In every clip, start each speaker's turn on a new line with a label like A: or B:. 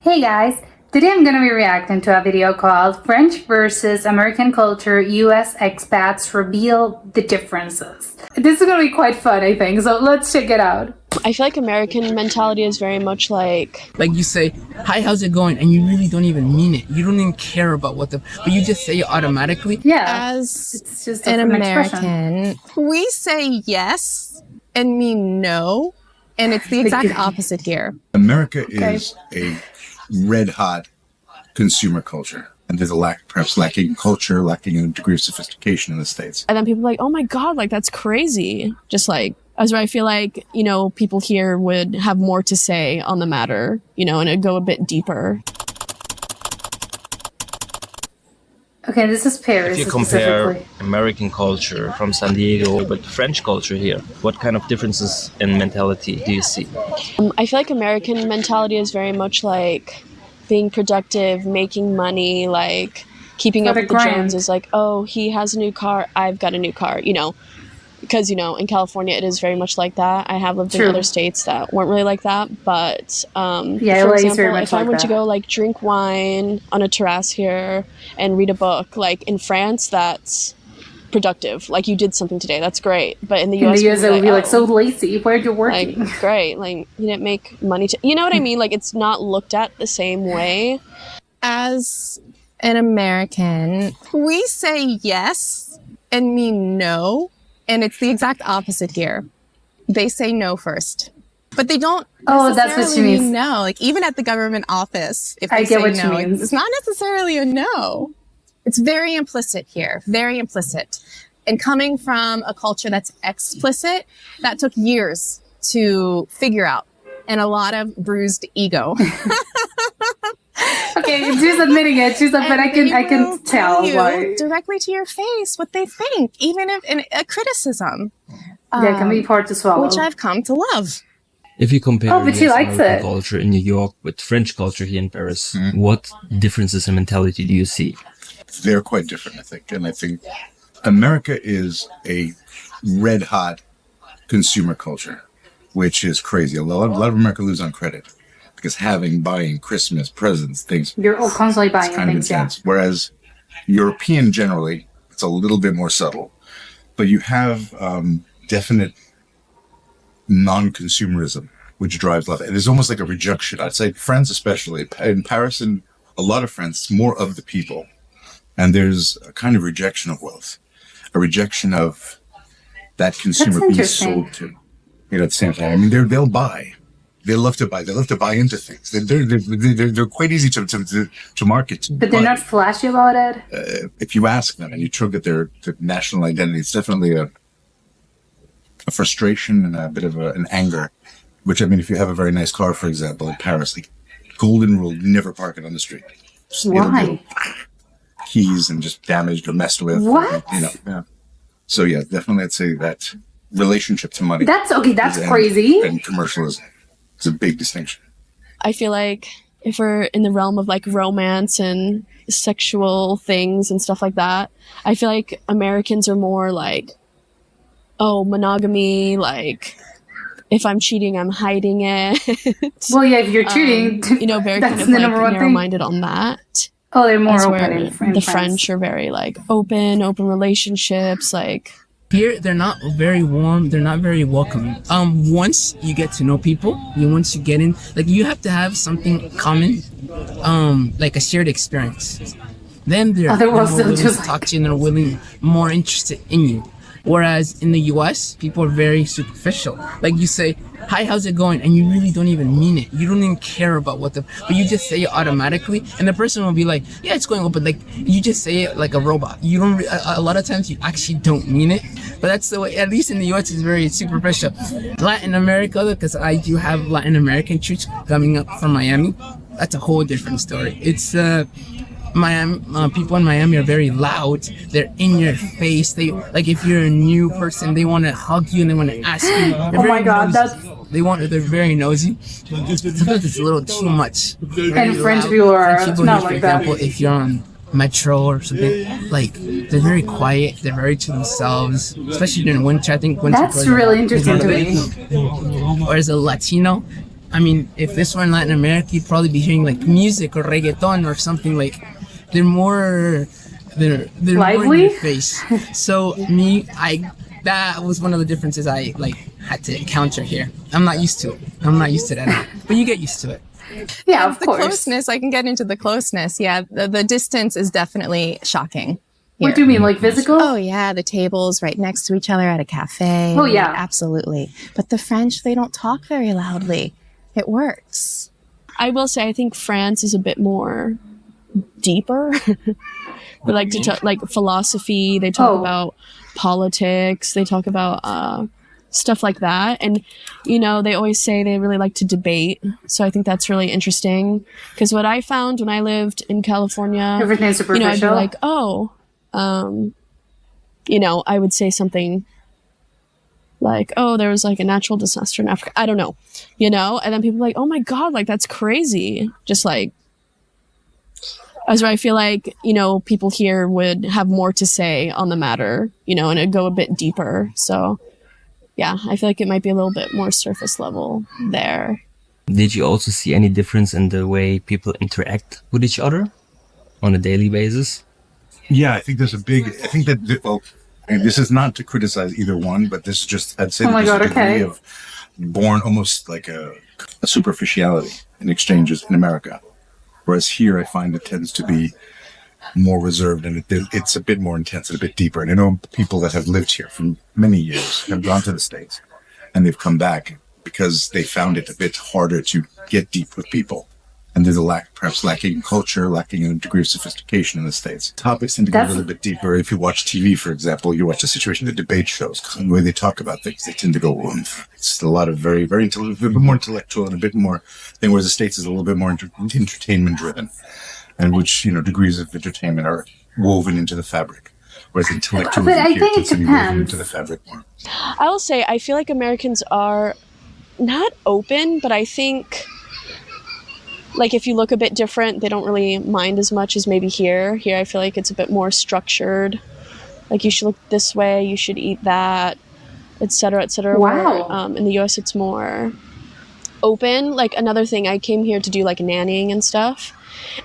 A: Hey guys, today I'm going to be reacting to a video called French versus American Culture, US Expats Reveal the Differences. This is going to be quite fun, I think, so let's check it out.
B: I feel like American mentality is very much like
C: you say, hi, how's it going? And you really don't even mean it. You don't even care about but you just say it automatically.
A: Yeah,
D: As
A: it's just
D: an
A: American,
D: American, we say yes and mean no, and it's the exact opposite here.
E: America is a red-hot consumer culture, and there's perhaps lacking culture, lacking a degree of sophistication in the States.
B: and then people are like, oh my god, like that's crazy. Just like as I feel like, people here would have more to say on the matter, and it'd go a bit deeper.
A: Okay, this is Paris.
F: If you compare
A: specifically.
F: American culture from San Diego with French culture here, what kind of differences in mentality do you see?
B: I feel like American mentality is very much like being productive, making money, like keeping up
A: For
B: with
A: the
B: the
A: grind.
B: Joneses. Like, oh, he has a new car, I've got a new car, because in California it is very much like that. I have lived in
A: True.
B: other states that weren't really like that, but
A: Yeah,
B: for
A: LA is very
B: example,
A: much
B: if I
A: like
B: were to
A: that.
B: go like drink wine on a terrace here and read a book, like in France, that's productive. Like you did something today, that's great. But in the
A: In
B: US,
A: the US, it would be like,
B: "Oh,
A: so lazy, where'd you
B: like
A: working?
B: great, like you didn't make money you know what I mean? Like it's not looked at the same way.
D: As an American, we say yes and mean no, and it's the exact opposite here. They say no first, but they don't
A: Oh, that's what she
D: necessarily
A: means.
D: mean no. Like even at the government office, if they
A: I get
D: say
A: what she
D: no,
A: means.
D: it's not necessarily a no. It's very implicit here, very implicit. And coming from a culture that's explicit, that took years to figure out, and a lot of bruised ego.
A: Okay, she's admitting it. She's like, but
D: And
A: I can
D: they will
A: tell
D: you
A: why.
D: directly to your face what they think, even if in a criticism,
A: Yeah, it can be hard to swallow.
D: which I've come to love.
F: If you compare
A: Oh, but she likes
F: American
A: it.
F: culture in New York with French culture here in Paris, what differences in mentality do you see?
E: They're quite different, I think. And I think America is a red-hot consumer culture, which is crazy. A lot of America lives on credit because buying Christmas presents, things,
A: You're all constantly buying
E: it's kind of
A: things, yeah.
E: intense. Whereas European generally, it's a little bit more subtle, but you have definite non-consumerism, which drives love. It is almost like a rejection. I'd say France, especially in Paris and a lot of France, it's more of the people. And there's a kind of rejection of wealth, a rejection of that consumer being
A: interesting.
E: sold to. At the same time, I mean, they'll buy. They love to buy. They love to buy into things. They're quite easy to market to.
A: But they're not flashy about it.
E: If you ask them and you tug at their national identity, it's definitely a frustration and a bit of an anger. Which, I mean, if you have a very nice car, for example, in Paris, like golden rule, never park it on the street.
A: Why?
E: Keys and just damaged or messed with.
A: What?
E: Yeah. So yeah, definitely I'd say that relationship to money.
A: That's okay. That's
E: and-
A: crazy.
E: And commercialism is a big distinction.
B: I feel like if we're in the realm of like romance and sexual things and stuff like that, I feel like Americans are more like, oh, monogamy, like if I'm cheating, I'm hiding it.
A: Well, yeah, if you're cheating,
B: Very
A: that's
B: kind of
A: the
B: like
A: number one thing.
B: narrow-minded on that.
A: Oh, they're more
B: As
A: open
B: where
A: in
B: the
A: France.
B: French are very like open relationships, like
C: Here, they're not very warm. They're not very welcoming. Once you get to know people, once you get in, like you have to have something common, like a shared experience. Then they're
A: Otherwise,
C: more
A: they'll
C: willing
A: just
C: to talk to you and they're more interested in you. Whereas in the US, people are very superficial. Like you say, hi, how's it going? And you really don't even mean it. You don't even care about but you just say it automatically. And the person will be like, yeah, it's going well, but like, you just say it like a robot. You don't, a lot of times you actually don't mean it. But that's the way, at least in the US, it's very superficial. Latin America, because I do have Latin American troops coming up from Miami. That's a whole different story. It's, Miami, people in Miami are very loud. They're in your face. They like if you're a new person, they want to hug you and they want to ask you.
A: Oh my God,
C: They're very nosy. Sometimes it's a little too much.
A: And French people are
C: French people
A: not
C: here, for
A: like that.
C: example, if you're on metro or something, like they're very quiet. They're very to themselves, especially during winter. I think winter.
A: That's really interesting to me.
C: Or as a Latino, I mean, if this were in Latin America, you'd probably be hearing like music or reggaeton or something like. They're more, they're more in
A: Lively?
C: your face. So that was one of the differences I like had to encounter here. I'm not used to it. I'm not used to that, but you get used to it.
A: Yeah,
D: And
A: of
D: the
A: course.
D: closeness, I can get into the closeness. Yeah, the distance is definitely shocking.
A: What do you mean, like physical?
D: Oh yeah, the tables right next to each other at a cafe.
A: Oh, yeah.
D: Absolutely. But the French, they don't talk very loudly. It works.
B: I will say I think France is a bit more deeper. They like to talk like philosophy. They talk about politics. They talk about stuff like that. And you know, they always say they really like to debate. So I think that's really interesting. Because what I found when I lived in California,
A: Everything's
B: you know, I'd be
A: superficial.
B: like, oh, you know, I would say something like, oh, there was like a natural disaster in Africa. I don't know, you know? And then people are like, oh my God, like that's crazy. Just like, as I feel like, you know, people here would have more to say on the matter, you know, and it'd go a bit deeper. So yeah, I feel like it might be a little bit more surface level there.
F: Did you also see any difference in the way people interact with each other on a daily basis?
E: Yeah, I think there's a big. I think that well, and this is not to criticize either one, but this is just I'd say
A: Oh my
E: that
A: God,
E: there's a degree
A: okay.
E: of born almost like a superficiality in exchanges in America, whereas here I find it tends to be more reserved and it's a bit more intense and a bit deeper. And I know people that have lived here for many years have gone to the States and they've come back because they found it a bit harder to get deep with people. And there's perhaps lacking in culture, lacking in a degree of sophistication in the States. Topics tend to go a little bit deeper. If you watch TV, for example, you watch the situation, the debate shows, the way they talk about things, they tend to go, it's a lot of very, very a bit more intellectual and a bit more thing, whereas the States is a little bit more entertainment driven, and which, you know, degrees of entertainment are woven into the fabric. Whereas intellectualism
A: But I
E: here
A: think it
E: tends to be woven
A: depends.
E: into the fabric more.
B: I will say, I feel like Americans are not open, but I think, like, if you look a bit different, they don't really mind as much as maybe here. Here, I feel like it's a bit more structured. Like, you should look this way, you should eat that, etc., etc.
A: Wow.
B: Where, in the U.S., it's more open. Like, another thing, I came here to do, like, nannying and stuff.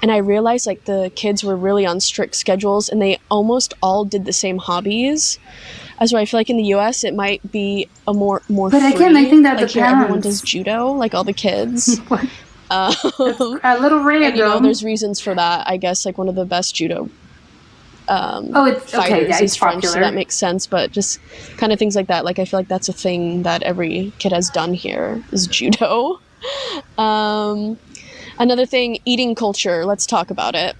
B: And I realized, like, the kids were really on strict schedules, and they almost all did the same hobbies. As where I feel like in the U.S. it might be a more
A: But
B: free.
A: again, I think that
B: like here everyone
A: depends.
B: does judo, like all the kids.
A: What?
B: Um,
A: A little random.
B: and you know, there's reasons for that. I guess like one of the best judo
A: it's okay.
B: fighters
A: Yeah,
B: is
A: it's
B: French,
A: popular.
B: so that makes sense. But just kind of things like that. Like I feel like that's a thing that every kid has done here is judo. Another thing, eating culture. Let's talk about it.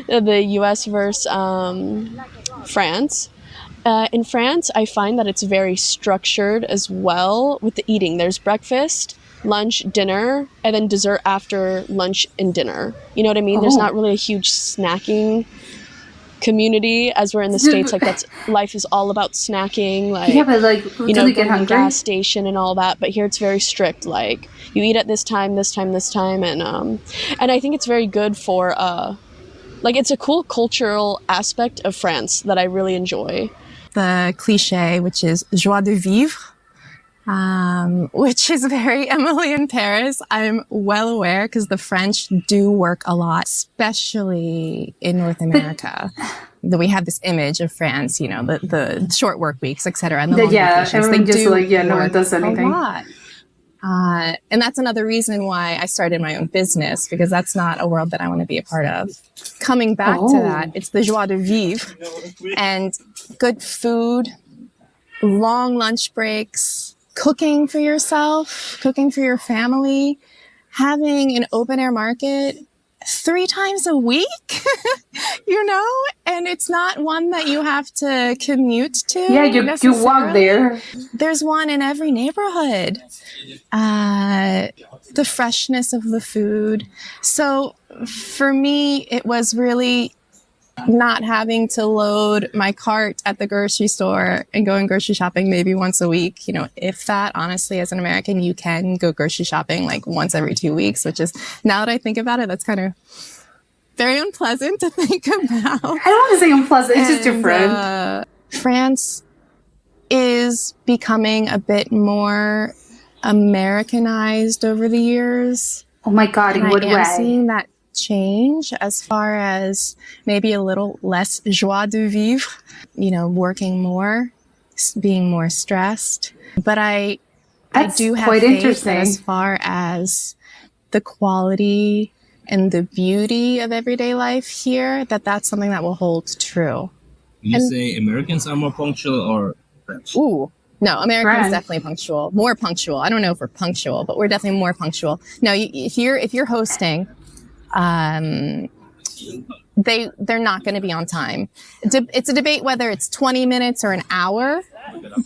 B: The U.S. versus France. In France, I find that it's very structured as well with the eating. There's breakfast, lunch, dinner, and then dessert after lunch and dinner. You know what I mean? There's
A: Oh.
B: not really a huge snacking community as we're in the States. Like that's life is all about snacking. Like
A: Yeah, but like,
B: you
A: do
B: know,
A: they get
B: going to the
A: hungry?
B: gas station and all that. But here it's very strict. Like you eat at this time, this time, this time, and I think it's very good for like it's a cool cultural aspect of France that I really enjoy.
D: The cliche, which is joie de vivre, which is very Emily in Paris. I'm well aware because the French do work a lot, especially in North America. That we have this image of France, you know, the short work weeks, etc. And the long vacations.
A: everyone
D: They
A: just
D: do
A: like, yeah, no one
D: work
A: does anything.
D: a lot. And that's another reason why I started my own business, because that's not a world that I want to be a part of. Coming back to that, it's the joie de vivre and good food, long lunch breaks, cooking for yourself, cooking for your family, having an open air market 3 times a week, you know, and it's not one that you have to commute to.
A: Yeah, you walk
D: necessarily.
A: there.
D: There's one in every neighborhood. The freshness of the food. So for me, it was really not having to load my cart at the grocery store and going grocery shopping maybe once a week. You know, if that, honestly, as an American, you can go grocery shopping like once every 2 weeks, which is, now that I think about it, that's kind of very unpleasant to think about.
A: I don't want to say unpleasant. It's just different.
D: France is becoming a bit more Americanized over the years.
A: Oh my God, in
D: And
A: what
D: I am
A: way?
D: seeing that change as far as maybe a little less joie de vivre, working more, being more stressed. But I
A: That's
D: do have
A: quite
D: faith that as
A: interesting.
D: far as the quality and the beauty of everyday life here, that's something that will hold true.
F: You say Americans are more punctual or French?
D: Ooh, no, Americans
A: French.
D: definitely punctual, more punctual. I don't know if we're punctual, but we're definitely more punctual. No, if you're hosting, they're not going to be on time. It's a debate whether it's 20 minutes or an hour,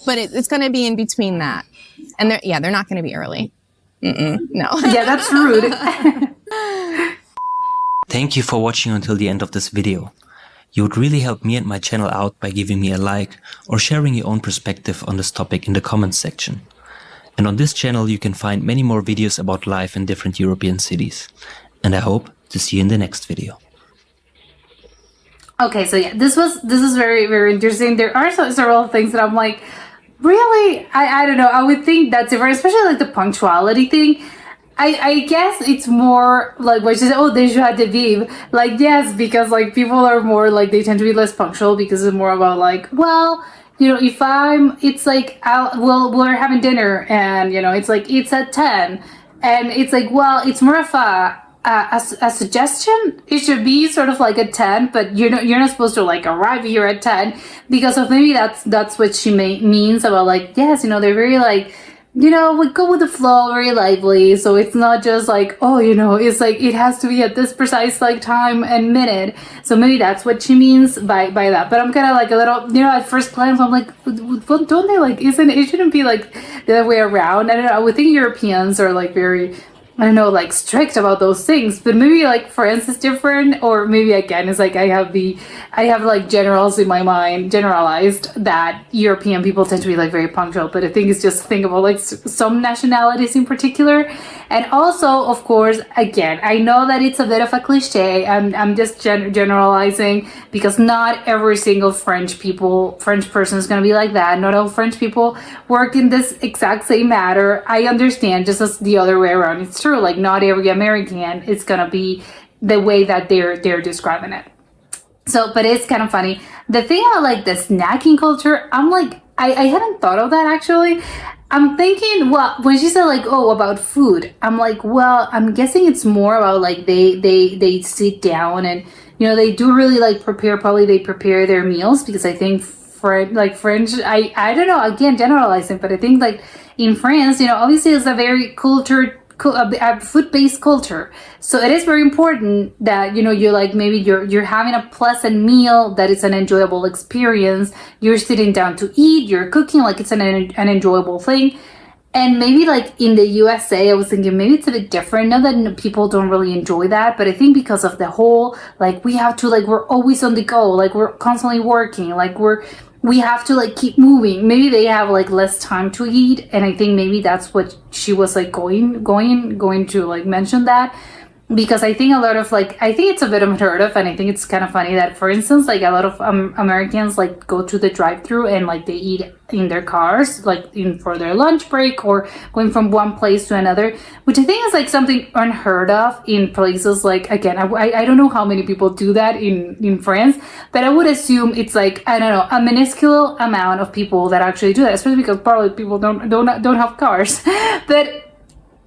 D: but it's going to be in between that. And they're not going to be early. No.
A: Yeah, that's rude.
G: Thank you for watching until the end of this video. You would really help me and my channel out by giving me a like or sharing your own perspective on this topic in the comments section. And on this channel you can find many more videos about life in different European cities. And I hope to see you in the next video.
A: Okay, so yeah, this is very, very interesting. There are several things that I'm like, really? I don't know. I would think that's different, especially like the punctuality thing. I guess it's more like what you said, oh, the joie de vivre. Like, yes, because like people are more like, they tend to be less punctual because it's more about like, well, if it's like, we're having dinner and, it's like, it's at 10 and it's like, well, it's more of a suggestion. It should be sort of like at 10, but you're not supposed to like arrive here at 10 because of maybe that's what she means about like, yes, they're very like, we go with the flow, very lively. So it's not just like, oh, it's like it has to be at this precise like time and minute. So maybe that's what she means by that. But I'm kind of like a little, at first glance, I'm like, don't they like? It shouldn't be like the other way around. I don't know. I would think Europeans are like very, I don't know, like strict about those things, but maybe like France is different, or maybe again it's like I have like generalized that European people tend to be like very punctual, but I think it's just think about like some nationalities in particular. And also, of course, again, I know that it's a bit of a cliche. I'm just generalizing because not every single French person is going to be like that. Not all French people work in this exact same matter. I understand, just as the other way around. It's true, like not every American is going to be the way that they're describing it. So, but it's kind of funny. The thing about like the snacking culture, I'm like, I hadn't thought of that actually. I'm thinking, well, when she said like, oh, about food, I'm like, well, I'm guessing it's more about like they sit down and, they do really like they prepare their meals, because I think French, I don't know, again, generalizing, but I think like in France, obviously it's a very a food-based culture, so it is very important that you're like, maybe you're having a pleasant meal, that it's an enjoyable experience, you're sitting down to eat, you're cooking, like it's an enjoyable thing. And maybe like in the USA, I was thinking maybe it's a bit different. Not that people don't really enjoy that, but I think because of the whole, like we have to, like we're always on the go, like we're constantly working, like we have to like keep moving. Maybe they have like less time to eat, and I think maybe that's what she was like going to like mention that. Because I think a lot of like, I think it's a bit unheard of, and I think it's kind of funny that, for instance, like a lot of Americans like go to the drive-thru and like they eat in their cars, like for their lunch break, or going from one place to another, which I think is like something unheard of in places like, again, I don't know how many people do that in France, but I would assume it's like, I don't know, a minuscule amount of people that actually do that, especially because probably people don't have cars. But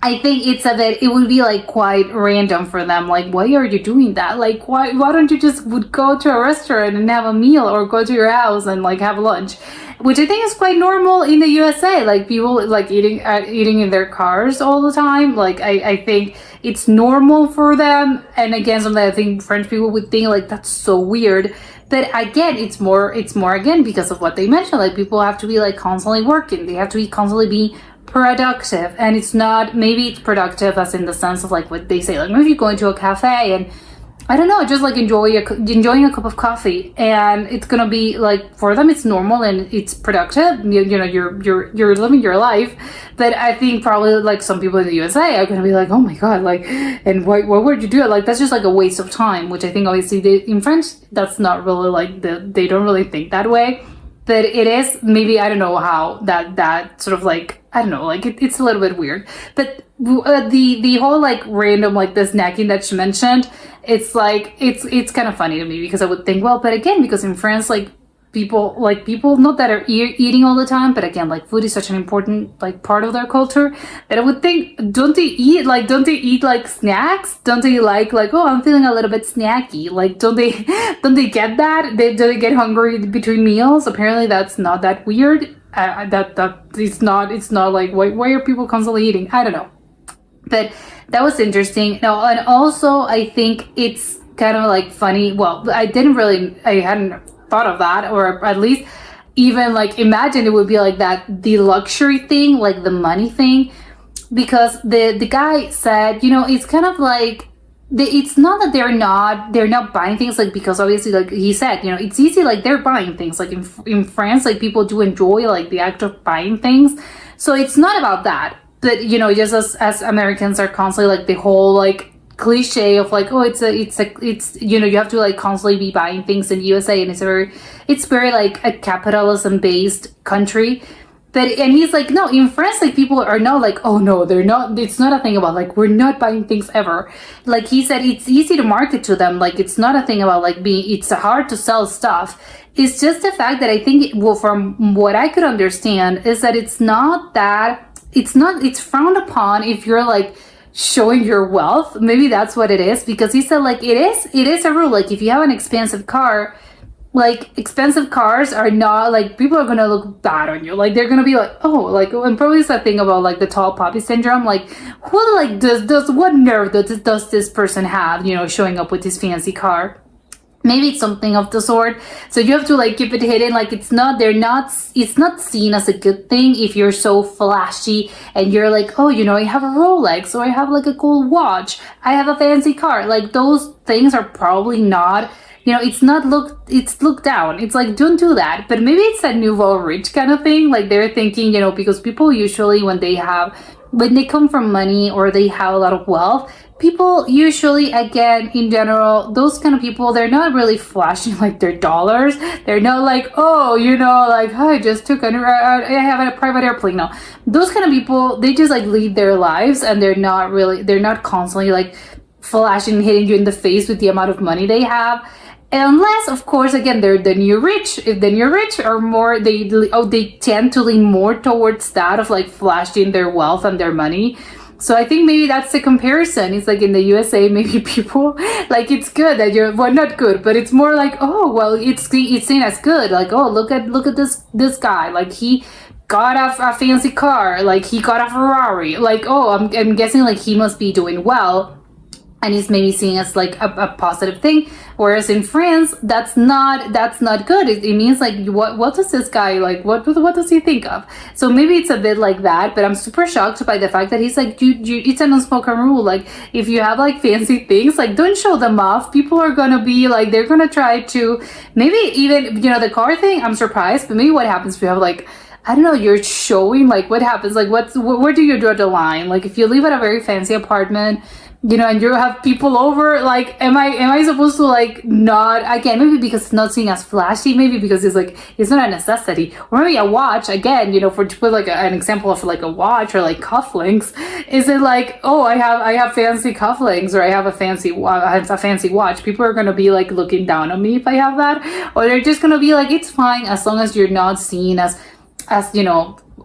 A: I think it would be like quite random for them. Like, why are you doing that? Like, why don't you just would go to a restaurant and have a meal, or go to your house and like have lunch, which I think is quite normal in the USA. Like people like eating in their cars all the time. Like I think it's normal for them. And again, something I think French people would think like that's so weird. But again, it's more again because of what they mentioned. Like people have to be like constantly working. They have to constantly be productive, and it's not, maybe it's productive as in the sense of like what they say, like maybe you go into a cafe and I don't know, just like enjoying a cup of coffee, and it's gonna be like, for them it's normal and it's productive. You're living your life. But I think probably like some people in the USA are gonna be like, oh my god, like, and why would you do it? Like that's just like a waste of time, which I think obviously in French that's not really like they don't really think that way. but it is maybe, I don't know how that sort of like, I don't know, like it's a little bit weird. But the whole like random like the snacking that she mentioned, it's like it's kind of funny to me, because I would think, well, but again, because in France, like people not that are eating all the time, but again, like food is such an important like part of their culture, that I would think, don't they eat like snacks? Don't they like oh, I'm feeling a little bit snacky? Like don't they get that? Do they get hungry between meals? Apparently that's not that weird. That it's not like why are people constantly eating? I don't know. But that was interesting. No, and also I think it's kind of like funny. Well, I hadn't thought of that, or at least even like imagine it would be like that, the luxury thing, like the money thing, because the guy said, it's kind of like it's not that they're not buying things, like, because obviously, like he said, it's easy, like they're buying things, like in France, like people do enjoy like the act of buying things, so it's not about that. But just as Americans are constantly like the whole like cliche of like, oh, it's you have to like constantly be buying things in USA, and it's very like a capitalism based country. And he's like, no, in France, like people are not like, oh no, they're not, it's not a thing about like we're not buying things ever. Like he said, it's easy to market to them, like it's not a thing about like it's hard to sell stuff. It's just the fact that I think, well, from what I could understand, is that it's frowned upon if you're like showing your wealth. Maybe that's what it is, because he said like it is a rule, like if you have an expensive car, like expensive cars are not like, people are gonna look bad on you, like they're gonna be like, oh, like, and probably it's that thing about like the tall poppy syndrome, like who like does what nerve does this person have, showing up with his fancy car. Maybe it's something of the sort. So you have to like keep it hidden. Like it's not seen as a good thing if you're so flashy and you're like, oh, I have a Rolex, or I have like a cool watch, I have a fancy car. Like those things are probably not, it's looked down. It's like, don't do that. But maybe it's a nouveau rich kind of thing. Like they're thinking, because people usually when they come from money, or they have a lot of wealth, people usually, again, in general, those kind of people, they're not really flashing like their dollars. They're not like, oh, like, oh, I just took I have a private airplane. No, those kind of people, they just like lead their lives, and they're not constantly like flashing, hitting you in the face with the amount of money they have. Unless, of course, again, they're the new rich. If the new rich are more, they tend to lean more towards that of like flashing their wealth and their money. So I think maybe that's the comparison. It's like in the USA, maybe people like, it's good that you're, well, not good, but it's more like, oh, well, it's seen as good. Like, oh, look at this guy. Like he got a fancy car. Like he got a Ferrari. Like, oh, I'm guessing like he must be doing well. And it's maybe seen as like a positive thing, whereas in France, that's not good. It means like, what does this guy like? What does he think of? So maybe it's a bit like that. But I'm super shocked by the fact that he's like, it's an unspoken rule. Like if you have like fancy things, like don't show them off. People are gonna be like, they're gonna try to, maybe even the car thing. I'm surprised, but maybe what happens if you have like, I don't know, you're showing, like what happens? Like where do you draw the line? Like if you live at a very fancy apartment, and you have people over, like, am I supposed to like not, again, maybe because it's not seen as flashy, maybe because it's like, it's not a necessity, or maybe a watch, again, to put like an example of like a watch or like cufflinks, is it like, oh, I have fancy cufflinks, or I have a fancy watch, people are gonna be like looking down on me if I have that, or they're just gonna be like, it's fine as long as you're not seen as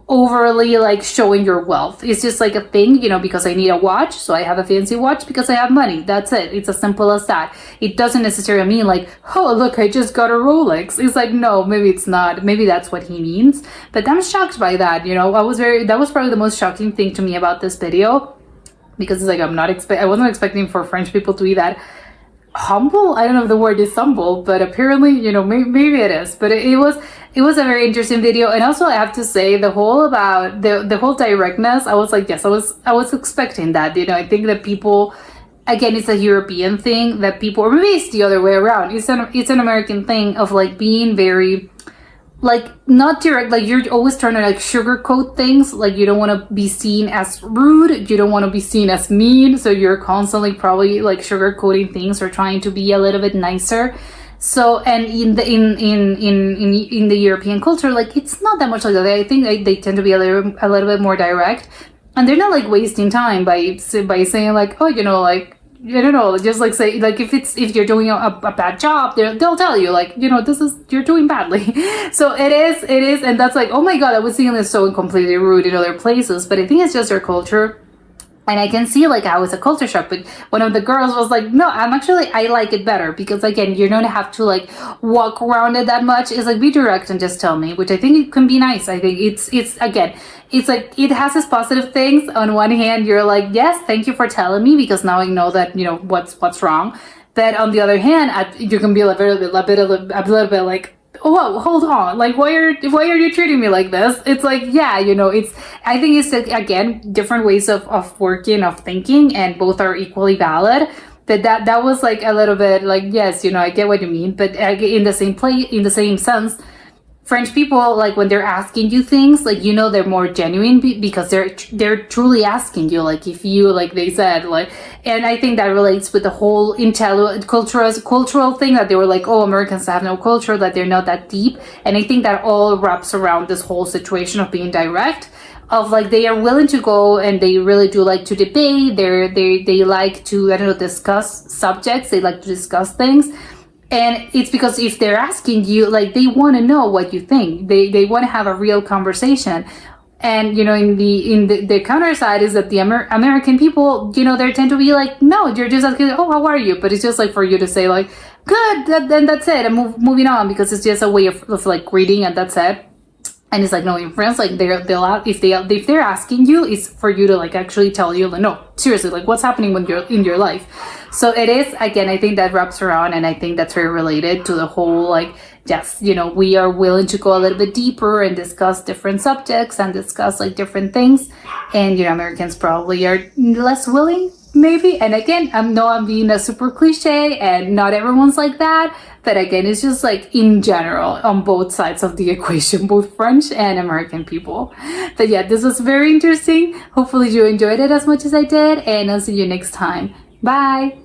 A: overly like showing your wealth. It's just like a thing, because I need a watch, so I have a fancy watch because I have money. That's it. It's as simple as that. It doesn't necessarily mean like, oh, look, I just got a Rolex. It's like, no, maybe it's not. Maybe that's what he means. But I'm shocked by that. That was probably the most shocking thing to me about this video, because it's like, I wasn't expecting for French people to be that humble. I don't know if the word is humble, but apparently, maybe it is. But it was a very interesting video. And also I have to say, the whole directness, I was like, yes, I was expecting that. I think that people, again, it's a European thing that people, or maybe it's the other way around. It's an American thing of like being very like not direct, like you're always trying to like sugarcoat things, like you don't want to be seen as rude, you don't want to be seen as mean, so you're constantly probably like sugarcoating things or trying to be a little bit nicer So, and in the European culture, like it's not that much like that. I think they tend to be a little bit more direct, and they're not like wasting time by saying like, oh, you know, like, I don't know, just like say, like if you're doing a bad job, they'll tell you like, you know, you're doing badly. So it is, and that's like, oh my god, I was seeing this so completely rude in other places, but I think it's just their culture. And I can see like how it's a culture shock, but one of the girls was like, no, I like it better because again, you don't have to like walk around it that much. It's like, be direct and just tell me, which I think it can be nice. I think it's again, it's like, it has its positive things. On one hand, you're like, yes, thank you for telling me because now I know that, you know, what's wrong. But on the other hand, you can be a little bit like, whoa, hold on, like why are you treating me like this? It's like, yeah, you know, I think it's again different ways of working, of thinking, and both are equally valid. But that was like a little bit like, yes, you know, I get what you mean, but in the same sense, French people, like when they're asking you things, like, you know, they're more genuine because they're truly asking you, like if you, like they said, like, and I think that relates with the whole cultural thing that they were like, oh, Americans have no culture, that they're not that deep. And I think that all wraps around this whole situation of being direct, of like they are willing to go and they really do like to debate. They like to, I don't know, discuss subjects. They like to discuss things. And it's because if they're asking you, like they want to know what you think. They want to have a real conversation. And, you know, in the counter side is that the American people, you know, they tend to be like, no, you're just asking, oh, how are you? But it's just like for you to say like, good, then that's it. And moving on, because it's just a way of like greeting and that's it. And it's like, no, in France, like if they're asking you, it's for you to like actually tell you, like, no, seriously, like what's happening when you're in your life. So it is, again, I think that wraps around, and I think that's very related to the whole, like, yes, you know, we are willing to go a little bit deeper and discuss different subjects and discuss like different things. And, you know, Americans probably are less willing, maybe. And again, I'm being a super cliche and not everyone's like that. But again, it's just like in general on both sides of the equation, both French and American people. But yeah, this was very interesting. Hopefully you enjoyed it as much as I did, and I'll see you next time. Bye.